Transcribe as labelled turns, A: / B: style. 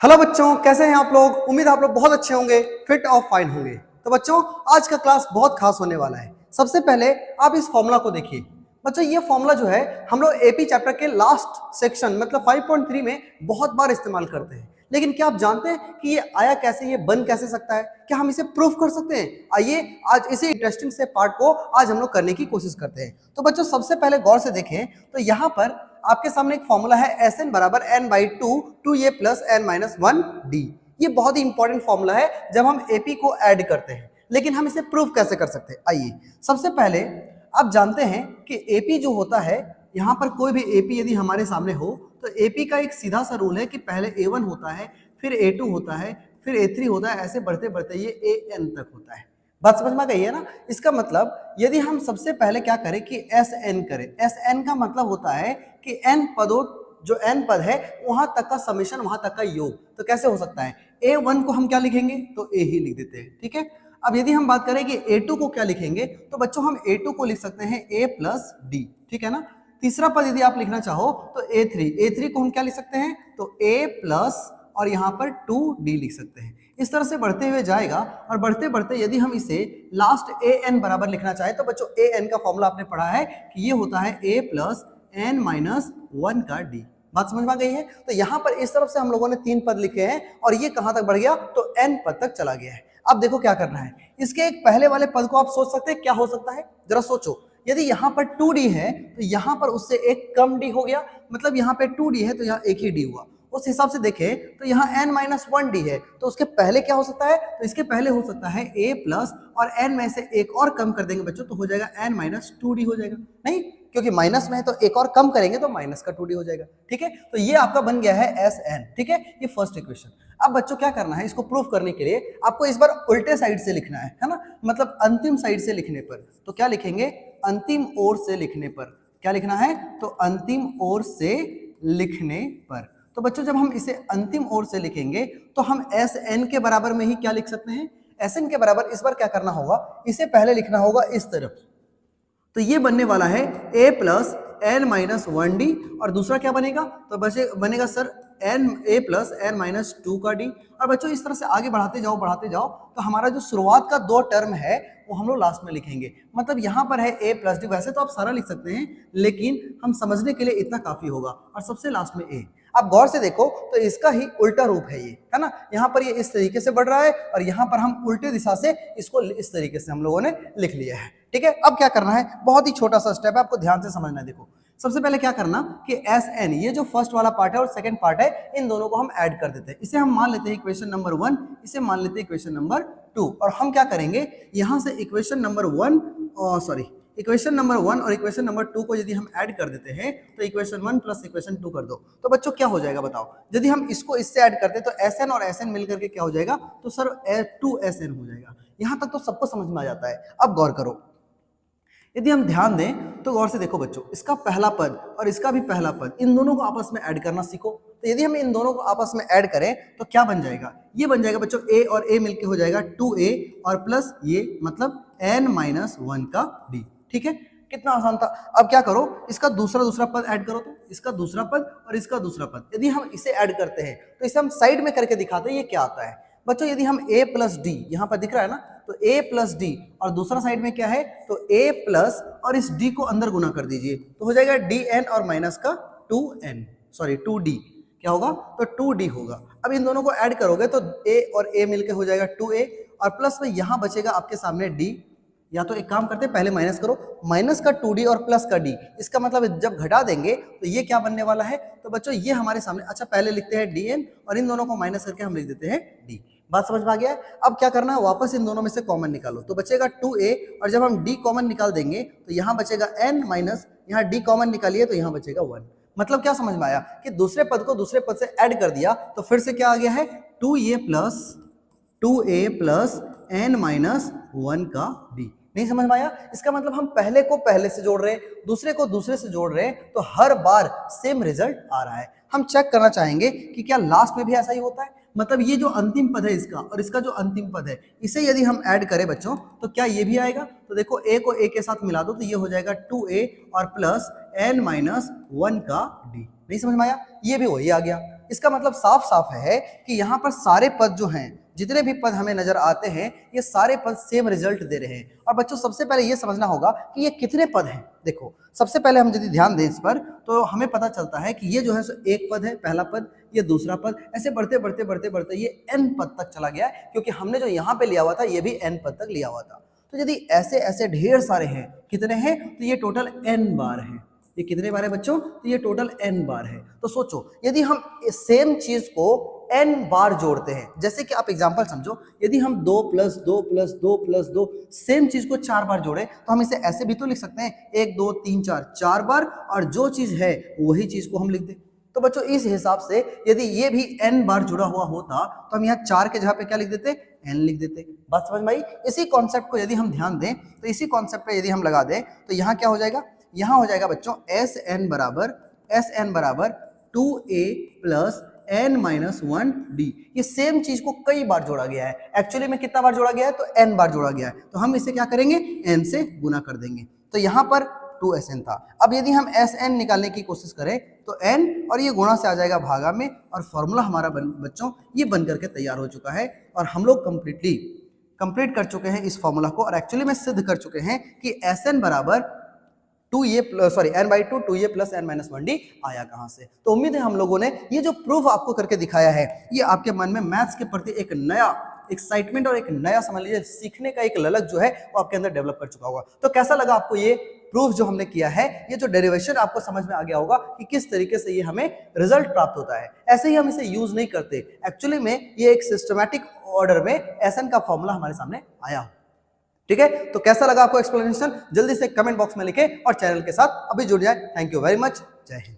A: Hello बच्चों, कैसे हैं आप लोग। उम्मीद है आप लोग बहुत अच्छे होंगे, फिट और फाइन होंगे। तो बच्चों, आज का क्लास बहुत खास होने वाला है। सबसे पहले आप इस फॉर्मूला को देखिए। बच्चों, ये फॉर्मूला जो है हम लोग एपी चैप्टर के लास्ट सेक्शन मतलब 5.3 में बहुत बार इस्तेमाल करते हैं। लेकिन क्या आप जानते हैं कि ये आया कैसे, ये बन कैसे सकता है, क्या हम इसे प्रूफ कर सकते हैं? आइए आज इसी इंटरेस्टिंग से पार्ट को आज हम लोग करने की कोशिश करते हैं। तो बच्चों, सबसे पहले गौर से देखें तो यहाँ पर आपके सामने एक फॉर्मूला है एस एन बराबर N by two A plus N minus one D. ये बहुत ही इंपॉर्टेंट फॉर्मूला है जब हम एपी को ऐड करते हैं। लेकिन हम इसे प्रूफ कैसे कर सकते हैं? आइए, सबसे पहले आप जानते हैं कि एपी जो होता है, यहाँ पर कोई भी एपी यदि हमारे सामने हो तो एपी का एक सीधा सा रूल है कि पहले ए1 होता है, फिर ए2 होता है, फिर ए3 होता है, ऐसे बढ़ते बढ़ते ये एन तक होता है। बात समझ में गई है ना। इसका मतलब यदि हम सबसे पहले क्या करें कि एस एन करें। एस एन का मतलब होता है कि एन पदों, जो एन पद है वहां तक का समेशन, वहां तक का योग। तो कैसे हो सकता है? ए1 को हम क्या लिखेंगे? तो ए ही लिख देते हैं, ठीक है। अब यदि हम बात करें कि ए2 को क्या लिखेंगे, तो बच्चों हम ए2 को लिख सकते हैं ए प्लस डी, ठीक है ना। तीसरा पद यदि आप लिखना चाहो तो ए3 को हम क्या लिख सकते हैं? तो ए प्लस और यहाँ पर 2d लिख सकते हैं। इस तरह से बढ़ते हुए जाएगा और बढ़ते बढ़ते यदि हम इसे लास्ट ए एन बराबर लिखना चाहे तो बच्चों ए एन का फॉर्मूला आपने पढ़ा है कि ये होता है ए प्लस एन माइनस वन का डी। बात समझ में आ गई है। तो यहाँ पर इस तरफ से हम लोगों ने 3 पद लिखे हैं और ये कहां तक बढ़ गया? तो एन पद तक चला गया है। अब देखो क्या करना है। इसके एक पहले वाले पद को आप सोच सकते हैं क्या हो सकता है, जरा सोचो। यदि यहाँ पर 2d है तो यहाँ पर उससे एक कम d हो गया, मतलब यहाँ पे 2d है तो यहाँ एक ही d हुआ। उस हिसाब से देखें तो यहाँ n माइनस वन डी है तो उसके पहले क्या हो सकता है? तो इसके पहले हो सकता है a प्लस और n में से एक और कम कर देंगे बच्चों तो हो जाएगा n माइनस टू डी हो जाएगा। नहीं, क्योंकि माइनस में है तो एक और कम करेंगे तो माइनस का 2d हो जाएगा, ठीक है। तो ये आपका बन गया है एस एन, ठीक है। ये फर्स्ट इक्वेशन। अब बच्चों क्या करना है, इसको प्रूफ करने के लिए आपको इस बार उल्टे साइड से लिखना है ना, मतलब अंतिम साइड से लिखने पर। तो क्या लिखेंगे? अंतिम ओर से लिखने पर। क्या लिखना है? तो अंतिम ओर से लिखने पर। तो बच्चों जब हम इसे अंतिम ओर से लिखेंगे तो हम एस एन के बराबर में ही क्या लिख सकते हैं? एस एन के बराबर इस बार क्या करना होगा, इसे पहले लिखना होगा इस तरफ। तो ये बनने वाला है a plus N minus one D और दूसरा क्या बनेगा? तो बनेगा sir N A plus N minus two का डी। और बच्चों इस तरह से आगे बढ़ाते जाओ तो हमारा जो शुरुआत का 2 टर्म है वो हम लोग लास्ट में लिखेंगे। मतलब यहाँ पर है a प्लस डी। वैसे तो आप सारा लिख सकते हैं लेकिन हम समझने के लिए इतना काफी होगा। और सबसे लास्ट में a। आप गौर से देखो तो इसका ही उल्टा रूप है ये, है ना। यहाँ पर ये इस तरीके से बढ़ रहा है और यहाँ पर हम उल्टे दिशा से इसको इस तरीके से हम लोगों ने लिख लिया है, ठीक है। अब क्या करना है? बहुत ही छोटा सा स्टेप है, आपको ध्यान से समझना है। देखो सबसे पहले क्या करना कि एस एन, ये जो फर्स्ट वाला पार्ट है और सेकंड पार्ट है, इन दोनों को हम ऐड कर देते हैं। इसे हम मान लेते हैं इक्वेशन नंबर 1, इसे मान लेते हैं इक्वेशन नंबर 2। और हम क्या करेंगे, यहां से इक्वेशन नंबर 1 इक्वेशन नंबर 1 और इक्वेशन नंबर 2 को यदि हम ऐड कर देते हैं तो इक्वेशन 1 प्लस इक्वेशन 2 कर दो तो बच्चों क्या हो जाएगा बताओ? यदि हम इसको इससे ऐड करते तो एस एन और एस एन मिलकर के क्या हो जाएगा? तो सर 2SN हो जाएगा। यहां तक तो सबको समझ में आ जाता है। अब गौर करो, यदि हम ध्यान दें तो गौर से देखो बच्चों, इसका पहला पद और इसका भी पहला पद, इन दोनों को आपस में ऐड करना सीखो। तो यदि हम इन दोनों को आपस में ऐड करें तो क्या बन जाएगा? ये बन जाएगा बच्चों a और a मिलके हो जाएगा 2a और प्लस ये मतलब n माइनस वन का d, ठीक है। कितना आसान था। अब क्या करो, इसका दूसरा पद ऐड करो। तो इसका दूसरा पद और इसका दूसरा पद यदि हम इसे ऐड करते हैं तो इसे हम साइड में करके दिखाते हैं ये क्या आता है। बच्चों यदि हम a प्लस डी, यहाँ पर दिख रहा है ना, तो a प्लस डी और दूसरा साइड में क्या है? तो a प्लस और इस d को अंदर गुना कर दीजिए तो हो जाएगा dn और माइनस का 2d। क्या होगा? तो 2d होगा। अब इन दोनों को ऐड करोगे तो a और a मिलकर हो जाएगा 2a और प्लस में यहां बचेगा आपके सामने d। या तो एक काम करते हैं, पहले माइनस करो, माइनस का 2d और प्लस का d। इसका मतलब जब घटा देंगे तो ये क्या बनने वाला है? तो बच्चों ये हमारे सामने, अच्छा पहले लिखते हैं dn और इन दोनों को माइनस करके हम लिख देते हैं d। बात समझ में आ गया है। अब क्या करना है, वापस इन दोनों में से कॉमन निकालो तो बचेगा 2a और जब हम d कॉमन निकाल देंगे तो यहाँ बचेगा n माइनस, यहाँ d कॉमन निकालिए तो यहाँ बचेगा 1। मतलब क्या समझ में आया कि दूसरे पद को दूसरे पद से ऐड कर दिया तो फिर से क्या आ गया है? 2a plus n minus one का d। नहीं समझ में आया? इसका मतलब हम पहले को पहले से जोड़ रहे हैं, दूसरे को दूसरे से जोड़ रहे हैं तो हर बार सेम रिजल्ट आ रहा है। हम चेक करना चाहेंगे कि क्या लास्ट में भी ऐसा ही होता है। मतलब ये जो अंतिम पद है इसका और इसका जो अंतिम पद है, इसे यदि हम ऐड करें बच्चों तो क्या ये भी आएगा? तो देखो a को a के साथ मिला दो तो ये हो जाएगा 2a और प्लस n माइनस वन का d। नहीं समझ में आया? ये भी वही आ गया। इसका मतलब साफ साफ है कि यहाँ पर सारे पद जो हैं, जितने भी पद हमें नजर आते हैं, ये सारे पद सेम रिजल्ट दे रहे हैं। और बच्चों सबसे पहले ये समझना होगा कि ये कितने पद हैं। देखो सबसे पहले हम यदि ध्यान दें इस पर तो हमें पता चलता है कि ये जो है सो एक पद है, पहला पद, ये दूसरा पद, ऐसे बढ़ते बढ़ते बढ़ते बढ़ते ये n पद तक चला गया है, क्योंकि हमने जो यहाँ पे लिया हुआ था ये भी n पद तक लिया हुआ था। तो यदि ऐसे ऐसे ढेर सारे हैं, कितने हैं, तो ये टोटल n बार है। ये कितने बार है बच्चों, तो ये टोटल n बार है। तो सोचो यदि हम सेम चीज को n बार जोड़ते हैं, जैसे कि आप एग्जांपल समझो, यदि हम 2 + 2 + 2 + 2 सेम चीज को 4 बार जोड़े तो हम इसे ऐसे भी तो लिख सकते हैं 1 2 3 4 बार, और जो चीज है वही चीज को हम लिख दें। तो बच्चों इस हिसाब से यदि ये भी n बार जुड़ा हुआ होता तो हम यहाँ 4 के जगह पे क्या लिख देते, n लिख देते। बात समझ में आई। इसी कॉन्सेप्ट को यदि हम ध्यान दें तो इसी कॉन्सेप्ट पे यदि हम लगा दें तो यहाँ क्या हो जाएगा, यहाँ हो जाएगा बच्चों Sn बराबर 2a + n-1d। ये सेम चीज को कई बार जोड़ा गया है। एक्चुअली में कितना बार जोड़ा गया है, तो n बार जोड़ा गया है, तो हम इसे क्या करेंगे, n से गुना कर देंगे। तो यहाँ पर 2Sn था। अब यदि हम Sn निकालने की कोशिश करें तो n और ये गुणा से आ जाएगा भागा में, और फॉर्मूला हमारा बच्चों ये बन करके तैयार हो चुका है। और हम लोग कंप्लीट कर चुके हैं इस फॉर्मूला को, और एक्चुअली में सिद्ध कर चुके हैं कि Sn बराबर n/2 2a + n-1d आया कहां से। तो उम्मीद है हम लोगों ने ये जो प्रूफ आपको करके दिखाया है, ये आपके मन में मैथ्स के प्रति एक नया एक्साइटमेंट और एक नया समझ लीजिए सीखने का एक ललक जो है वो आपके अंदर डेवलप कर चुका होगा। तो कैसा लगा आपको ये प्रूफ जो हमने किया है, ये जो डेरिवेशन आपको समझ में आ गया होगा कि किस तरीके से ये हमें रिजल्ट प्राप्त होता है। ऐसे ही हम इसे यूज नहीं करते, एक्चुअली में ये एक सिस्टमैटिक ऑर्डर में Sn का फॉर्मूला हमारे सामने आया। ठीक है, तो कैसा लगा आपको एक्सप्लेनेशन, जल्दी से कमेंट बॉक्स में लिखें और चैनल के साथ अभी जुड़ जाए। थैंक यू वेरी मच, जय हिंद।